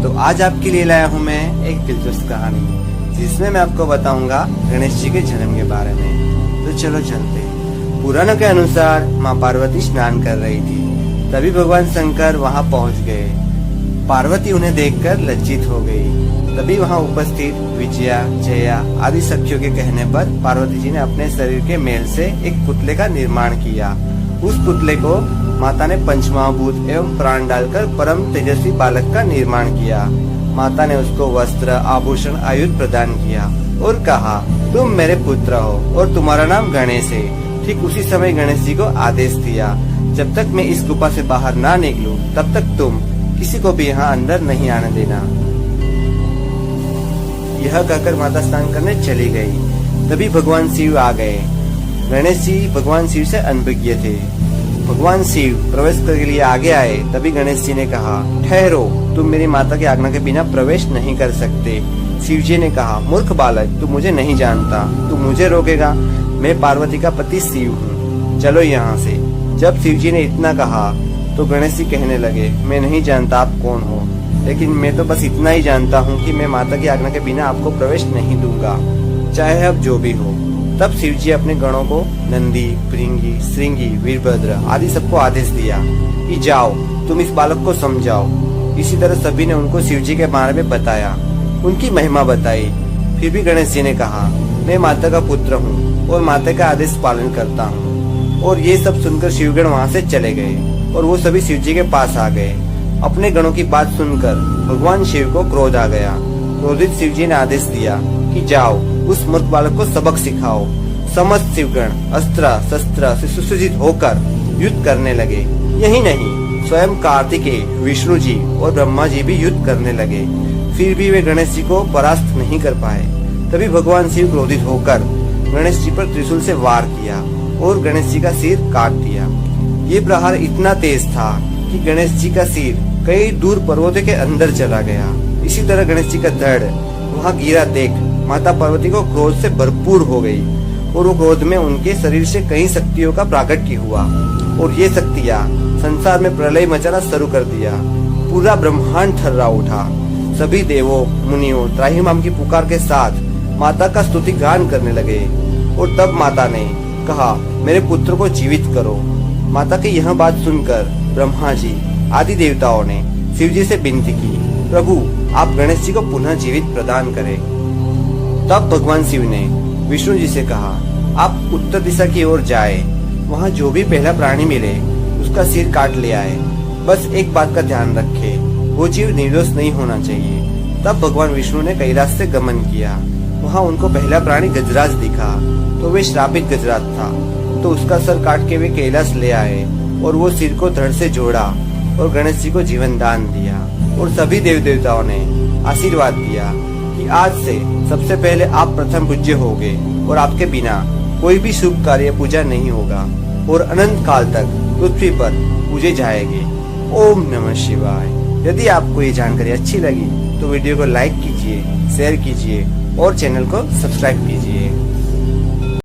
तो आज आपके लिए लाया हूँ मैं एक दिलचस्प कहानी, जिसमें मैं आपको बताऊंगा गणेश जी के जन्म के बारे में। तो चलो चलते। पुराणों के अनुसार माँ पार्वती स्नान कर रही थी, तभी भगवान शंकर वहाँ पहुँच गए। पार्वती उन्हें देखकर लज्जित हो गई। तभी वहाँ उपस्थित विजया, जया आदि सखियों के कहने पर पार्वती जी ने अपने शरीर के मेल से एक पुतले का निर्माण किया। उस पुतले को माता ने पंचमहाभूत एवं प्राण डालकर परम तेजस्वी बालक का निर्माण किया। माता ने उसको वस्त्र, आभूषण, आयुध प्रदान किया और कहा, तुम मेरे पुत्र हो और तुम्हारा नाम गणेश है। ठीक उसी समय गणेश जी को आदेश दिया, जब तक मैं इस गुफा से बाहर ना निकलूं, तब तक तुम किसी को भी यहाँ अंदर नहीं आने देना। यह कहकर माता स्नान करने चली गई। तभी भगवान शिव आ गए। गणेश जी भगवान शिव से अनभिज्ञ थे। भगवान शिव प्रवेश के लिए आगे आए। तभी गणेश जी ने कहा, ठहरो, तुम मेरी माता की आज्ञा के बिना प्रवेश नहीं कर सकते। शिव जी ने कहा, मूर्ख बालक, तू मुझे नहीं जानता, तू मुझे रोकेगा? मैं पार्वती का पति शिव हूँ, चलो यहाँ से। जब शिव जी ने इतना कहा तो गणेश जी कहने लगे, मैं नहीं जानता आप कौन हो, लेकिन मैं तो बस इतना ही जानता हूँ कि मैं माता की आज्ञा के बिना आपको प्रवेश नहीं दूंगा, चाहे अब जो भी हो। तब शिव जी अपने गणों को नंदी, भृंगी, श्रृंगी, वीरभद्र आदि सबको आदेश दिया कि जाओ, तुम इस बालक को समझाओ। इसी तरह सभी ने उनको शिव जी के बारे में बताया, उनकी महिमा बताई। फिर भी गणेश जी ने कहा, मैं माता का पुत्र हूँ और माता का आदेश पालन करता हूँ। और ये सब सुनकर शिवगण वहाँ से चले गए और वो सभी शिव जी के पास आ गए। अपने गणों की बात सुनकर भगवान शिव को क्रोध आ गया। क्रोधित शिव जी ने आदेश दिया कि जाओ, उस मूर्ख बालक को सबक सिखाओ। समस्त शिवगण अस्त्र शस्त्र से सुसज्जित होकर युद्ध करने लगे। यही नहीं, स्वयं कार्तिकेय, विष्णु जी और ब्रह्मा जी भी युद्ध करने लगे। फिर भी वे गणेश जी को परास्त नहीं कर पाए। तभी भगवान शिव क्रोधित होकर गणेश जी पर त्रिशूल से वार किया और गणेश जी का सिर काट दिया। ये प्रहार इतना तेज था कि गणेश जी का सिर कई दूर पर्वतों के अंदर चला गया। इसी तरह गणेश जी का धड़ वहाँ गिरा देख माता पार्वती को क्रोध से भरपूर हो गई और वो क्रोध में उनके शरीर से कई शक्तियों का प्राकट्य हुआ और ये शक्तियाँ संसार में प्रलय मचाना शुरू कर दिया। पूरा ब्रह्मांड थर्रा उठा। सभी देवों, मुनियों त्राहिमाम की पुकार के साथ माता का स्तुति गान करने लगे। और तब माता ने कहा, मेरे पुत्र को जीवित करो। माता की यह बात सुनकर ब्रह्मा जी आदि देवताओं ने शिव जी से विनती की, प्रभु आप गणेश जी को पुनः जीवित प्रदान करें। तब भगवान शिव ने विष्णु जी से कहा, आप उत्तर दिशा की ओर जाए, वहाँ जो भी पहला प्राणी मिले उसका सिर काट ले आए। बस एक बात का ध्यान रखे, वो जीव निर्दोष नहीं होना चाहिए। तब भगवान विष्णु ने कैलाश से गमन किया। वहाँ उनको पहला प्राणी गजराज दिखा, तो वे श्रापित गजराज था। तो उसका सर काट के वे कैलाश ले आए और वो सिर को धड़ से जोड़ा और गणेश जी को जीवन दान दिया। और सभी देव देवताओं ने आशीर्वाद दिया कि आज से सबसे पहले आप प्रथम पूज्य होगे और आपके बिना कोई भी शुभ कार्य पूजा नहीं होगा और अनंत काल तक पृथ्वी पर पूजे जाएंगे। ओम नमः शिवाय। यदि आपको ये जानकारी अच्छी लगी तो वीडियो को लाइक कीजिए, शेयर कीजिए और चैनल को सब्सक्राइब कीजिए।